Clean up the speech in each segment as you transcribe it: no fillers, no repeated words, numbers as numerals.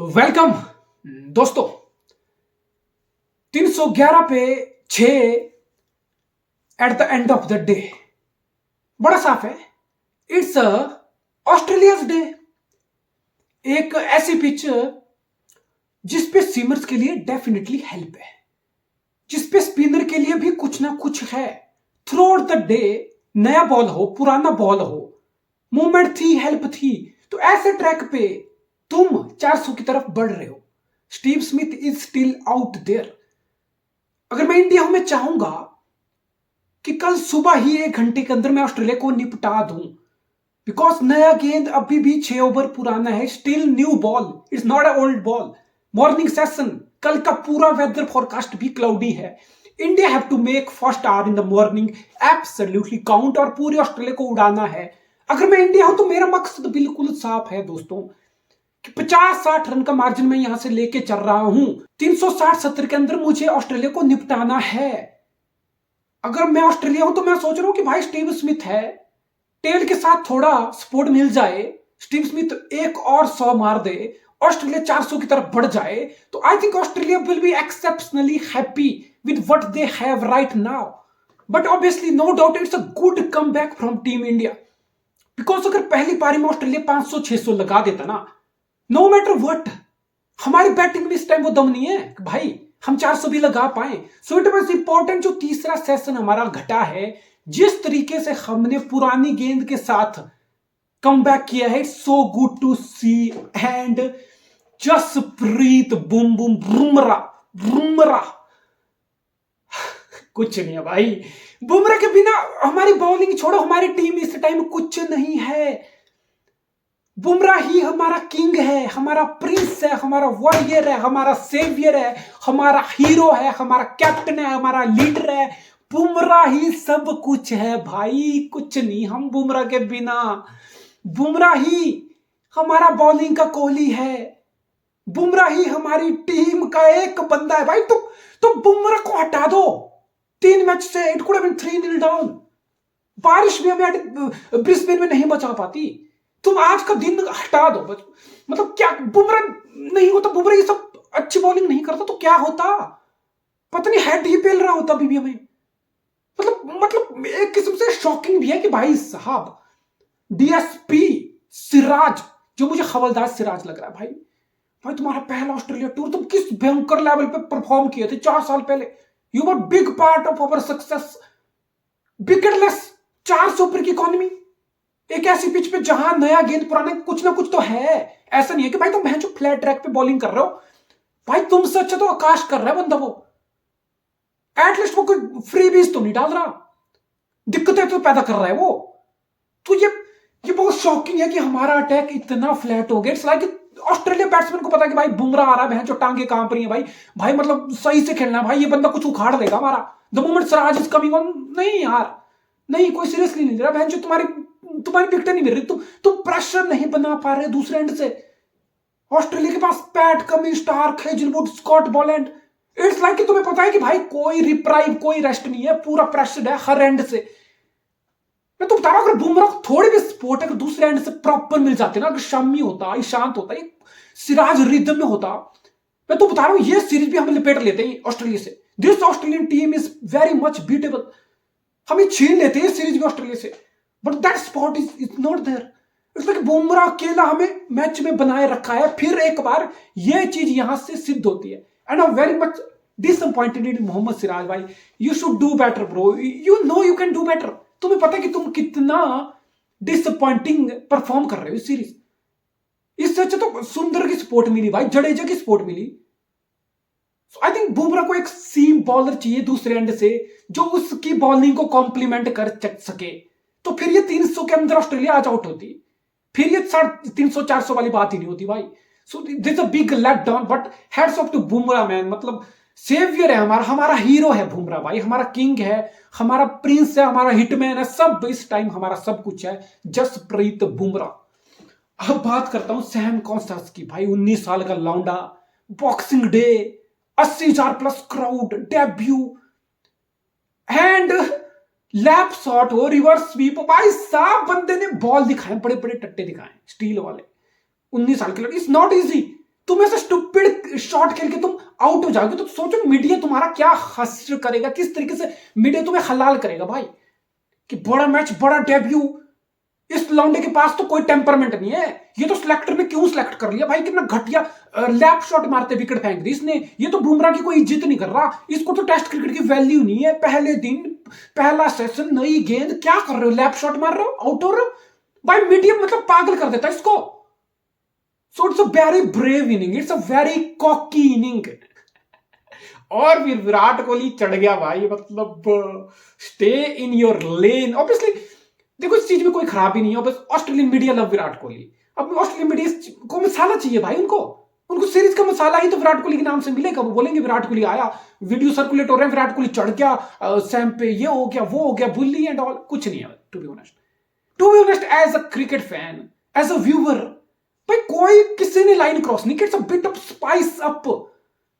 Welcome दोस्तों। 311 पे 6 at the end of the day बड़ा साफ है। It's Australia's day. एक ऐसी पिच जिसपे सीमर्स के लिए डेफिनेटली हेल्प है, जिसपे स्पिनर के लिए भी कुछ ना कुछ है। थ्रू आउट द डे नया बॉल हो पुराना बॉल हो, मूवमेंट थी, हेल्प थी। तो ऐसे ट्रैक पे तुम 400 की तरफ बढ़ रहे हो। Steve Smith is still out there. अगर मैं इंडिया हूं, मैं चाहूंगा कि कल सुबह ही 1 घंटे के अंदर मैं ऑस्ट्रेलिया को निपटा दूं, बिकॉज नया गेंद अभी भी 6 ओवर पुराना है। Still new ball, it's not a old ball. Morning session, कल का पूरा वेदर फोरकास्ट भी क्लाउडी है। India have to make first hour in the morning absolutely count, और पूरे ऑस्ट्रेलिया को उड़ाना है। अगर मैं इंडिया हूं तो मेरा मकसद बिल्कुल साफ है दोस्तों कि 50-60 रन का मार्जिन मैं यहां से लेके चल रहा हूं। 360-70 के अंदर मुझे ऑस्ट्रेलिया को निपटाना है। अगर मैं ऑस्ट्रेलिया हूं तो मैं सोच रहा हूं कि भाई स्टीव स्मिथ है, टेल के साथ थोड़ा सपोर्ट मिल जाए, स्टीव स्मिथ एक और 100 मार दे, ऑस्ट्रेलिया 400 की तरफ बढ़ जाए, तो I think Australia will be exceptionally happy with what they have right now. But obviously no doubt it's a good come back from team India, because अगर पहली पारी में ऑस्ट्रेलिया 500-600 लगा देता ना, नो मैटर व्हाट, हमारी बैटिंग में इस टाइम वो दम नहीं है कि भाई हम 400 भी लगा पाए। सो इट वाज इंपॉर्टेंट जो तीसरा सेशन हमारा घटा है, जिस तरीके से हमने पुरानी गेंद के साथ कम बैक किया है, so good to see. And Jasprit Bum Bum Bumrah कुछ नहीं है भाई। बुमराह के बिना हमारी बॉलिंग छोड़ो, हमारी टीम इस टाइम कुछ नहीं है। बुमराह ही हमारा किंग है, हमारा प्रिंस है, हमारा वॉरियर है, हमारा सेवियर है, हमारा हीरो है, हमारा कैप्टन है, हमारा लीडर है। बुमराह ही सब कुछ है भाई, कुछ नहीं हम बुमराह के बिना। बुमराह ही हमारा बॉलिंग का कोहली है, बुमराह ही हमारी टीम का एक बंदा है भाई। तो बुमराह को हटा दो 3 मैच से। It could have been 3-0 down. बारिश भी हमें ब्रिस्बेन में नहीं बचा पाती। तुम आज का दिन हटा दो, मतलब क्या बुमराह नहीं होता, बुमराह ये सब अच्छी बॉलिंग नहीं करता तो क्या होता, पता नहीं हेड ही पेल रहा होता अभी हमें। मतलब एक किस्म से शॉकिंग भी है कि भाई साहब डीएसपी सिराज, जो मुझे हवलदार सिराज लग रहा है भाई तुम्हारा पहला ऑस्ट्रेलिया टूर, तुम किस भयंकर लेवल पे परफॉर्म किए थे 4 साल पहले। You were big part of our success. Wicketless 400 ऊपर की इकोनॉमी, एक ऐसी पिच पे जहां नया गेंद पुराना, कुछ ना कुछ तो है। ऐसा नहीं है कि भाई तुम जो फ्लैट ट्रैक पे बॉलिंग कर रहे हो, भाई तुमसे अच्छा तो आकाश कर रहा है बंदा। वो एटलीस्ट वो कोई फ्री बीज तो नहीं डाल रहा, दिक्कतें तो पैदा कर रहा है वो। तो ये बहुत शॉकिंग है कि हमारा अटैक इतना फ्लैट हो गया। इट्स लाइक ऑस्ट्रेलिया बैट्समैन को पता है कि भाई बुमराह आ रहा है, जो टांगे कांप रही है भाई मतलब सही से खेलना है भाई, ये बंदा कुछ उखाड़ देगा हमारा। The moment Siraj is coming on, नहीं यार नहीं, कोई सीरियसली नहीं ले रहा। जो तुम्हारी विकेट नहीं मिल रही, तुम प्रेशर नहीं बना पा रहे दूसरे एंड से। ऑस्ट्रेलिया के पास Pat Cummins, Starc, Hazlewood, Scott Boland. It's like कि तुम्हें पता है कि भाई कोई रिप्राइव, कोई रेस्ट नहीं है, पूरा प्रेशर है हर एंड से। मैं तो बता रहा हूं, अगर बुमराह थोड़ी भी सपोर्ट अगर दूसरे एंड से प्रॉपर मिल जाते ना, अगर शमी होता, ईशांत होता, सिराज रिदम में होता, मैं तो बता रहा हूं ये सीरीज भी हम लपेट लेते हैं ऑस्ट्रेलिया से। This Australian team is very much beatable. हम छीन लेते हैं सीरीज भी ऑस्ट्रेलिया से, but that spot is not there. It's like Bumrah अकेला हमें मैच में बनाए रखा है। फिर एक बार ये चीज यहां से सिद्ध होती है। And I am very much disappointed in Mohammed Siraj भाई। You should do better bro, you know you can do better. तुम्हें पता है कि तुम कितना डिसअपॉइंटिंग परफॉर्म कर रहे हो इस सीरीज। इससे अच्छा तो सुंदर की सपोर्ट मिली भाई, जडेजा की सपोर्ट मिली। आई थिंक बुमराह को एक सीम बॉलर चाहिए दूसरे एंड से, जो उसकी बॉलिंग को कॉम्प्लीमेंट कर सके। तो फिर ये 300 के अंदर ऑस्ट्रेलिया आज आउट होती, फिर ये 350-400 वाली बात ही नहीं होती भाई। So this a big let down, but heads off to Bumrah man. मतलब सेवियर है हमारा हीरो है बुमराह भाई, हमारा किंग है, हमारा प्रिंस है, हमारा हिटमैन है, सब इस टाइम हमारा सब कुछ है, जसप्रीत बुमराह। अब बात करता हूं सैम कॉन्स्टेंस की भाई, 19 साल का लौंडा, boxing day, 80,000 plus crowd, debut and lap shot हो, रिवर्स स्वीप, भाई साहब बंदे ने बॉल दिखाए, बड़े बड़े टट्टे दिखाए, स्टील वाले। 19 साल के लड़के, इट्स नॉट इजी। तुम ऐसा स्टूपिड शॉट खेल के तुम आउट हो जाओगे तो सोचो मीडिया तुम्हारा क्या हश्र करेगा, किस तरीके से मीडिया तुम्हें हलाल करेगा भाई, कि बड़ा मैच, बड़ा डेब्यू, इस लौंडे के पास तो कोई टेम्परमेंट नहीं है, ये तो सिलेक्टर में क्यों सिलेक्ट कर लिया भाई, कितना घटिया लैप शॉट मारते विकेट फेंक दी इसने, ये तो बुमराह की कोई इज्जत नहीं कर रहा, इसको तो टेस्ट क्रिकेट की वैल्यू नहीं है, पहले दिन पहला सेशन, नई गेंद, क्या कर रहे हो, लैप शॉट मार रहे हो, आउट हो रहे हो भाई, मीडिया मतलब पागल कर देता है इसको। सो it's a very brave inning, it's a very cocky inning. और फिर विराट कोहली चढ़ गया भाई, मतलब stay in your lane. Obviously देखो इस चीज में कोई खराबी नहीं है, बस Australian media love Virat Kohli, अब ऑस्ट्रेलियन मीडिया को मसाला चाहिए भाई, उनको सीरीज का मसाला ही तो विराट कोहली के नाम से मिलेगा, वो बोलेंगे विराट कोहली आया, वीडियो सर्कुलेट हो रहे हैं, विराट कोहली चढ़ गया सैम पे, ये हो गया, वो हो गया, बुल्ली एंड ऑल, कुछ नहीं है to be honest as a cricket fan, as a viewer भाई, कोई किसी ने लाइन क्रॉस नहीं, it's a bit of spice up,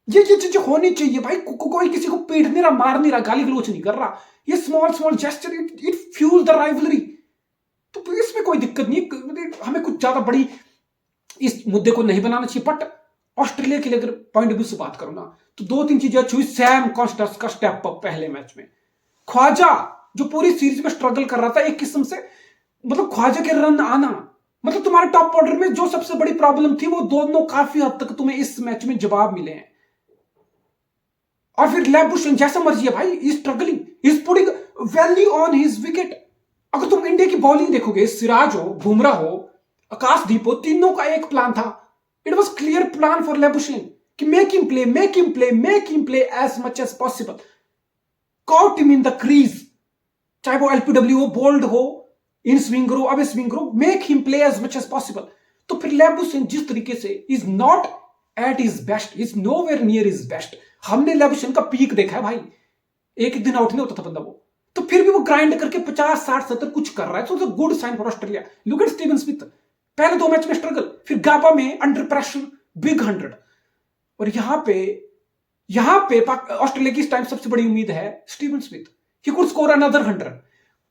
ये चीज होनी चाहिए भाई, कोई किसी को पीट नहीं रहा, मार नहीं रहा, गाली गलोच नहीं कर रहा, ये small gesture it fuel the rivalry, तो इसमें कोई दिक्कत नहीं, हमें कुछ ज्यादा बड़ी इस मुद्दे को नहीं बनाना चाहिए। बट ऑस्ट्रेलिया के लिए अगर पॉइंट ऑफ व्यू से बात करूं ना, तो दो तीन चीजें अच्छी हुई, सैम कॉन्स्टेंस का स्टेप अप पहले मैच में, ख्वाजा जो पूरी सीरीज में स्ट्रगल कर रहा था एक किस्म से, मतलब ख्वाजा के रन आना, मतलब तुम्हारे टॉप ऑर्डर में जो सबसे बड़ी प्रॉब्लम थी वो दोनों काफी हद तक तुम्हें इस मैच में जवाब मिले हैं। और फिर लैबुशन जैसा मर्जी है भाई, is struggling, is putting value on his wicket. अगर तुम इंडिया की बॉलिंग देखोगे, सिराज हो, बुमराह हो, आकाशदीप हो, तीनों का एक प्लान था, it was clear plan for Labuschagne कि make him play as much as possible, caught him in the crease, चाहे वो एलपीडब्ल्यू हो, बोल्ड हो, इन स्विंग रो, अब swing row, make him play as much as possible. तो फिर Labuschagne जिस तरीके से is not at his best, is nowhere near his best, हमने लैबुशन का पीक देखा है भाई, एक दिन आउट नहीं होता था बंदा वो, तो फिर भी वो ग्राइंड करके 50 60 70 कुछ कर रहा है, so it's a good sign for Australia. Look at Steven Smith, पहले 2 मैच में स्ट्रगल, फिर गाबा में अंडर प्रेशर बिग 100, और यहां पे ऑस्ट्रेलिया की इस टाइम सबसे बड़ी उम्मीद है Steven Smith, he could score another 100।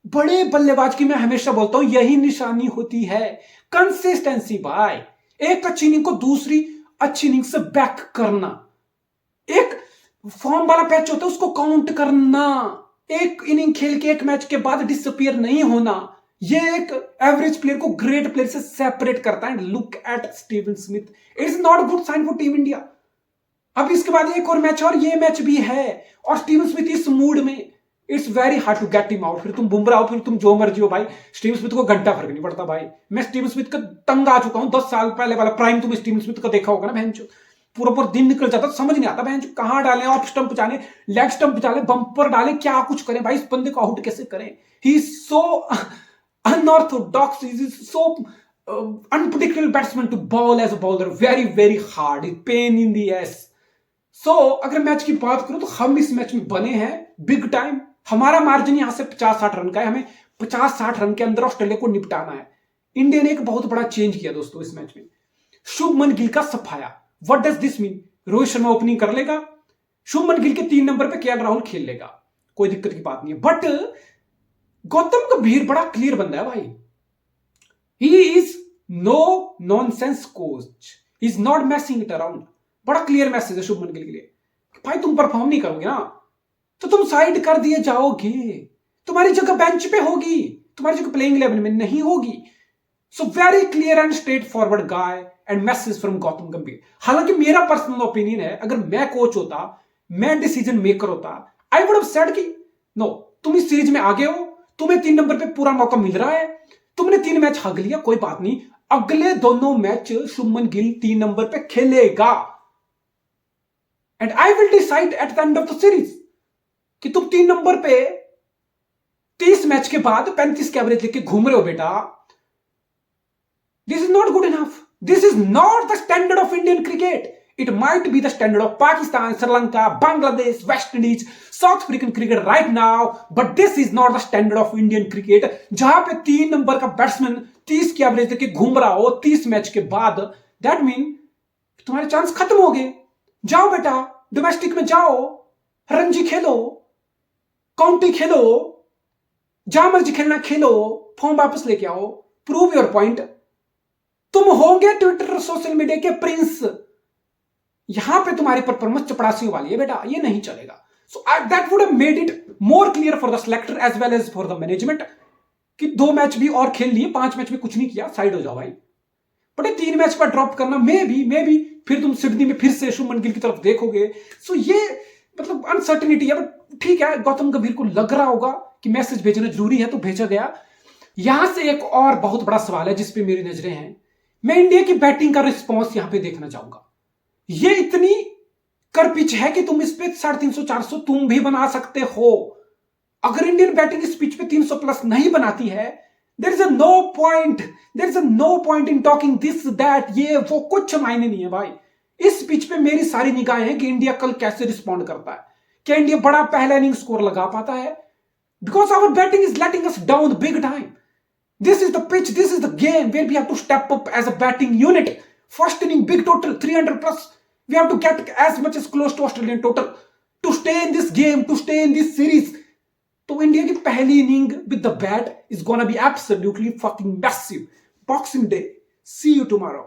बड़े बल्लेबाज की मैं हमेशा बोलता हूं यही निशानी होती है, कंसिस्टेंसी भाई, एक अच्छी इनिंग को दूसरी अच्छी इनिंग से बैक करना, एक फॉर्म वाला पैच होता है उसको काउंट करना, एक इनिंग खेल के एक मैच के बाद डिसअपियर नहीं होना, ये एक एवरेज प्लेयर को ग्रेट प्लेयर से सेपरेट करता है। Look at Steven Smith, it's not good sign for team India. अब इसके बाद एक और मैच, और ये मैच भी है, और स्टीवन स्मिथ इस मूड में, it's very hard to get him out. फिर तुम बुमराह हो, फिर तुम जो मर्जी हो भाई, स्टीवन स्मिथ को घंटा फर्क नहीं पड़ता भाई। मैं स्टीवन स्मिथ का तंग आ चुका हूं, 10 साल पहले वाला प्राइम तुम स्टीवन स्मिथ का देखा होगा ना, बहन, पूरा दिन निकल जाता, समझ नहीं आता बहन कहां डालें, ऑफ स्टंप जाने, लेग स्टंप डाले, बंपर डाले, क्या कुछ करें भाई, इस बंदे को आउट कैसे करें, he is so unorthodox, he is so unpredictable batsman to bowl as a bowler, very very hard, pain in the ass. So अगर मैच की बात करूं तो हम इस मैच में बने हैं बिग टाइम, हमारा मार्जिन यहां से 50-60 रन का है, हमें 50-60 रन के अंदर ऑस्ट्रेलिया को निपटाना है। इंडिया ने एक बहुत बड़ा चेंज किया दोस्तों इस मैच में, शुभमन गिल का सफाया। What does this mean? Rohit Sharma opening कर लेगा, शुभमन गिल के 3 नंबर पे केएल राहुल खेल लेगा, कोई दिक्कत की बात नहीं है। बट गौतम गंभीर बड़ा क्लियर बंदा है भाई, he is no nonsense coach, he is not messing it around. बड़ा क्लियर मैसेज है शुभमन गिल के लिए, भाई तुम परफॉर्म नहीं करोगे ना तो तुम साइड कर दिए जाओगे, तुम्हारी जगह बेंच पे होगी, तुम्हारी जगह प्लेइंग 11 में नहीं होगी। So very clear and straight forward guy and message from Gautam गंभीर। हालांकि मेरा पर्सनल ओपिनियन है, अगर मैं कोच होता, मैं डिसीजन मेकर होता, आई वुड हैव सेड कि नो, तुम इस सीरीज में आगे हो, तुम्हें 3 नंबर पे पूरा मौका मिल रहा है, तुमने 3 मैच हग लिया, कोई बात नहीं, अगले दोनों मैच शुभमन गिल 3 नंबर पे खेलेगा, and I will decide at the end of the series कि तुम 3 नंबर पे 30 मैच के बाद 35 के एवरेज लेके घूम रहे हो बेटा, this is not good enough, this is not the standard of Indian cricket, it might be the standard of Pakistan, Sri Lanka, Bangladesh, West Indies, south African cricket right now, but this is not the standard of Indian cricket, जहां पे 3 number का batsman 30 की average लेके घूम रहा हो 30 match के बाद, दैट मीन तुम्हारे चांस खत्म हो गए। जाओ बेटा, डोमेस्टिक में जाओ, रणजी खेलो, काउंटी खेलो, जहां मर्जी खेलना खेलो, फॉर्म वापस लेके आओ, प्रूव योर पॉइंट। तुम होंगे ट्विटर सोशल मीडिया के प्रिंस, यहां पे तुम्हारी परफॉर्मेंस चपड़ासियों वाली है बेटा, ये नहीं चलेगा। So that would have made it more clear for the selector as well as for the management कि 2 मैच भी और खेल लिए, 5 मैच में कुछ नहीं किया, साइड हो जाओ भाई। बट 3 मैच पर ड्रॉप करना मे भी फिर तुम सिडनी में फिर से शुभमन गिल की तरफ देखोगे। सो ये मतलब अनसर्टेनिटी है। बट ठीक है, गौतम गंभीर को लग रहा होगा कि मैसेज भेजना जरूरी है तो भेजा गया। यहां से एक और बहुत बड़ा सवाल है जिसपे मेरी नजरें हैं। मैं इंडिया की बैटिंग का रिस्पॉन्स यहां पे देखना चाहूंगा। ये इतनी कर पिच है कि तुम इस पे 350-400 तुम भी बना सकते हो। अगर इंडियन बैटिंग इस पिच पे 300 प्लस नहीं बनाती है, there is a no point in talking this that, ये वो कुछ मायने नहीं है भाई। इस पिच पे मेरी सारी निगाहें हैं कि इंडिया कल कैसे रिस्पॉन्ड करता है। क्या इंडिया बड़ा पहला इनिंग स्कोर लगा पाता है? Because our batting is letting us down big time. This is the pitch, this is the game where we have to step up as a batting unit. First inning, big total, 300 plus. We have to get as much as close to Australian total to stay in this game, to stay in this series. तो India की पहली inning with the bat is gonna be absolutely fucking massive. Boxing Day. See you tomorrow.